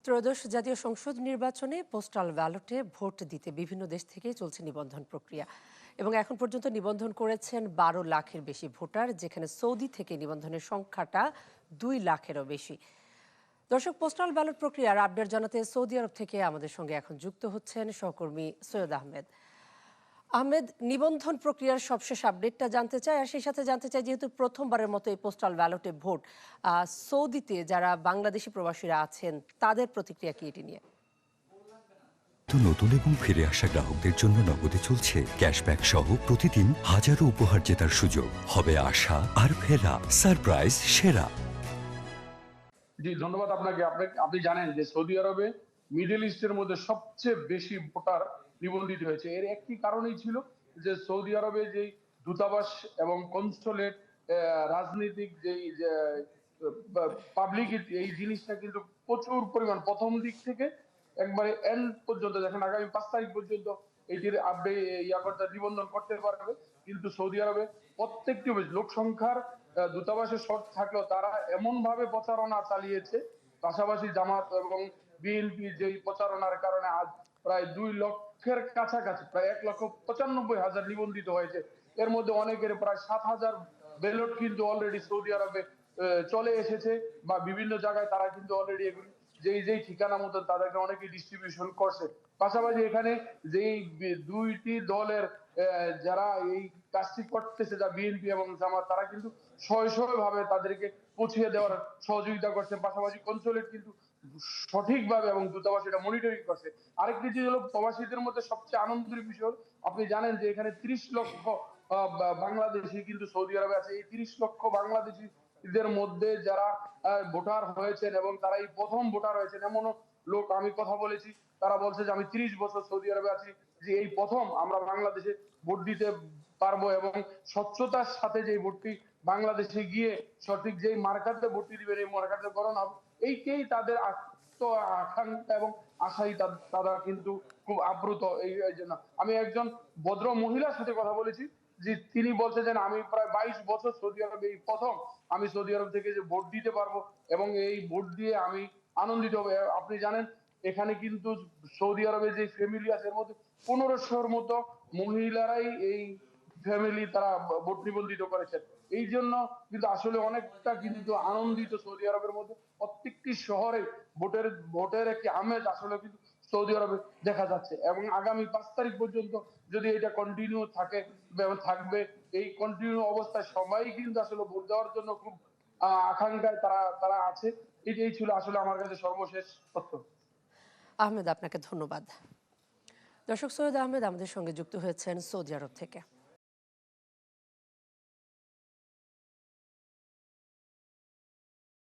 ত্রয়োদশ জাতীয় সংসদ নির্বাচনে পোস্টাল ব্যালটে ভোট দিতে বিভিন্ন দেশ থেকে চলছে নিবন্ধন প্রক্রিয়া এবং এখন পর্যন্ত নিবন্ধন করেছেন ১২ লাখের বেশি ভোটার, যেখানে সৌদি থেকে নিবন্ধনের সংখ্যাটা ২ লাখেরও বেশি। দর্শক, পোস্টাল ব্যালট প্রক্রিয়ার আপডেট জানাতে সৌদি আরব থেকে আমাদের সঙ্গে এখন যুক্ত হচ্ছেন সহকর্মী সৈয়দ আহমেদ। নিবন্ধন প্রক্রিয়ার সবশেষ আপডেটটা জানতে চাই, আর সেই সাথে জানতে চাই যেহেতু প্রথমবারের মতো এই পোস্টাল ব্যালটে ভোট, সৌদিতে যারা বাংলাদেশি প্রবাসীরা আছেন তাদের প্রতিক্রিয়া কি এটি নিয়ে? নতুন এবং ফিরে আসা গ্রাহকদের জন্য নগদে চলছে ক্যাশব্যাক সহ প্রতিদিন হাজারো উপহার জেতার সুযোগ। হবে আশা আর ফেরা, সারপ্রাইজ সেরা। জি, ধন্যবাদ আপনাকে। আপনি জানেন যে সৌদি আরবে মিডল ইস্টের মধ্যে সবচেয়ে বেশি ভোটার নিবন্ধিত হয়েছে। এর একটি কারণই ছিল যে সৌদি আরবে যে দূতাবাস এবং কনসুলেট, রাজনৈতিক যেই পাবলিক, এই জিনিসটা কিন্তু প্রচুর পরিমাণ প্রথম দিক থেকে একবারে এন্ড পর্যন্ত, দেখেন আগামী 5 তারিখ পর্যন্ত এইটির নিবন্ধন করতে পারবে। কিন্তু সৌদি আরবে প্রত্যেকটি লোক সংখ্যার দূতাবাসের শর্ত থাকলেও তারা এমন ভাবে প্রচারণা চালিয়েছে, পাশাপাশি জামাত এবং বিএনপি যেই প্রচারণার কারণে আজ প্রায় 2 লক্ষের কাছাকাছি, প্রায় 1,95,000 নিবন্ধিত হয়েছে। এর মধ্যে অনেকের প্রায় 7,000 ব্যালট কিন্তু অলরেডি সৌদি আরবে চলে এসেছে, বা বিভিন্ন জায়গায় তারা কিন্তু অলরেডি যেই ঠিকানা মতো তাদেরকে অনেকে ডিস্ট্রিবিউশন করছে। পাশাপাশি এখানে যেই দুইটি দলের যারা এই কাজটি করতেছে, যা বিএনপি এবং জামাত, তারা কিন্তু ভাবে তাদেরকে পৌঁছিয়ে দেওয়ার সহযোগিতা করছে। পাশাপাশি কনসুলেট কিন্তু সঠিকভাবে এবং দূতাবাস এটা মনিটরিং করছে। আরেকটি যে হলো প্রবাসীদের মধ্যে সবচেয়ে আনন্দের বিষয়, আপনি জানেন যে এখানে 30 লক্ষ বাংলাদেশি কিন্তু সৌদি আরবে আছে। এই 30 লক্ষ বাংলাদেশিদের মধ্যে যারা ভোটার হয়েছেন এবং তারা এই প্রথম ভোটার হয়েছেন, এমনও লোক আমি কথা বলেছি, তারা বলছে যে আমি 30 বছর সৌদি আরবে আছি, যে এই প্রথম আমরা বাংলাদেশে ভোট দিতে পারবো, এবং স্বচ্ছতার সাথে যে ভোটটি বাংলাদেশে গিয়ে সঠিক যেই মার্কাতে ভোটটি দিবেন এই মার্কাতে গণনা হবে, এইটাই তাদের আকাঙ্ক্ষা এবং আশাই তারা কিন্তু খুব আপ্লুত। এই জন্য আমি একজন ভদ্র মহিলার সাথে কথা বলেছি, যে তিনি বলছে যে আমি প্রায় 22 বছর সৌদি আরবে এই প্রথম আমি সৌদি আরব থেকে যে ভোট দিতে পারবো, এবং এই ভোট দিয়ে আমি আনন্দিত হবে। আপনি জানেন এখানে কিন্তু সৌদি আরবে যে ফ্যামিলি আছে এর মধ্যে 1500-র মতো মহিলারাই এই ফ্যামিলি তারা ভোট নিবন্ধিত করেছেন। এই জন্য কিন্তু আসলে অনেকটা কিন্তু আনন্দিত সৌদি আরবের মধ্যে। প্রত্যেকটি শহরে ভোটের একটি আমেজ আসলে কিন্তু সৌদি আরবে দেখা যাচ্ছে, এবং আগামী 5 তারিখ পর্যন্ত যদি এটা কন্টিনিউ থাকবে, এই কন্টিনিউ অবস্থায় সবাই কিন্তু আসলে ভোট দেওয়ার জন্য খুব আকাঙ্ক্ষায় তারা আছে। এটাই ছিল আসলে আমার কাছে সর্বশেষ তথ্য। আহমেদ, আপনাকে ধন্যবাদ। দর্শক, সৈয়দ আহমেদ আমাদের সঙ্গে যুক্ত হয়েছেন সৌদি আরব থেকে।